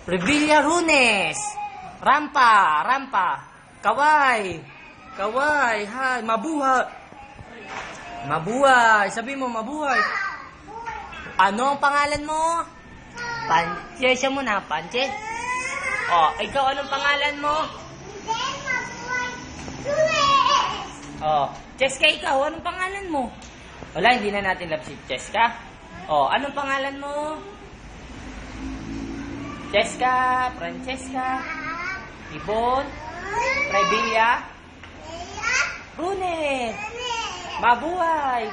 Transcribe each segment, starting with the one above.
Revilla Runes. Rampa, rampa. Kaway. Kaway, hi, mabuhay. Mabuhay, sabi mo mabuhay. Ano ang pangalan mo? Panche, siya muna, Panche. Oh, ikaw anong pangalan mo? Oh, Cheska, ikaw anong pangalan mo? Wala, hindi na natin love si Cheska. Oh, anong pangalan mo? Cheska, Francesca, Ibon, Revilla, Runes, mabuhay.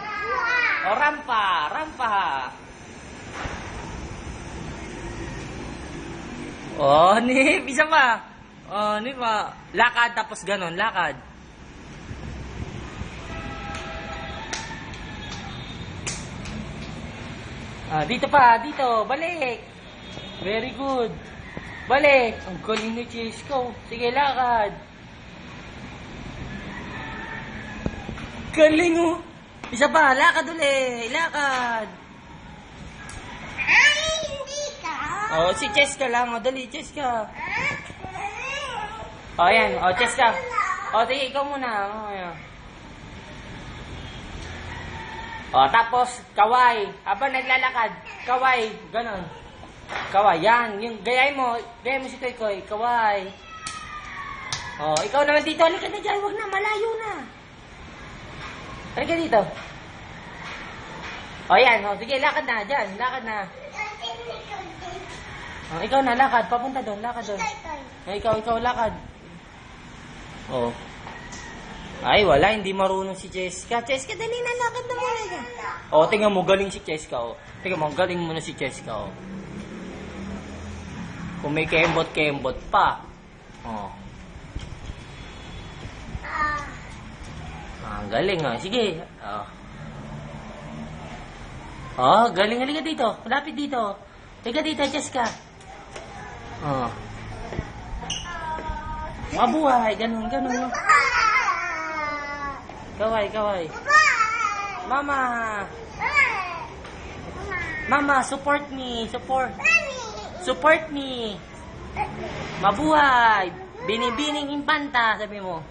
O, rampa, rampa. Oh, Nip, isa pa. Oh, Nip, lakad tapos ganon, lakad. Dito pa, dito, balik. Very good. Balik. Ang galing ni Chesko. Sige, lakad. Galing oh. Isa pa, lakad ulit. Lakad. Ay, hindi ka. Oh, si Cheska lang. Oh, dali, Cheska. Oh, yan. Oh, Cheska. Oh, sige, ikaw muna. Oh, yan. Oh, tapos, kaway. Habang naglalakad, kaway. Ganon. Kaway, yan. Yung, gayahin mo si Koy Koy. Kaway. Oh, ikaw naman dito. Halika na dyan. Huwag na, malayo na. Halika dito. Oh, yan. Oh, sige, lakad na. Dyan, lakad na. Oh, ikaw na, lakad. Papunta doon, lakad doon. Oh, ikaw, lakad. Oh. Ay, wala. Hindi marunong si Cheska. Cheska, dali na, lakad na muna. Oh, tingnan mo, galing si Cheska. Oh. Tingnan mo, galing mo na si Cheska. Oh. Kung may kembot-kembot pa. Oh. Ah, galing ah. Sige. Oh. Oh, galing. Halika dito. Malapit dito. Halika dito, Cheska. Oh. Mabuhay. Ganun, ganun. Kaway, kaway. Mama. Mama, support me. Support. Support me. Mabuhay. Binibining impanta, sabi mo.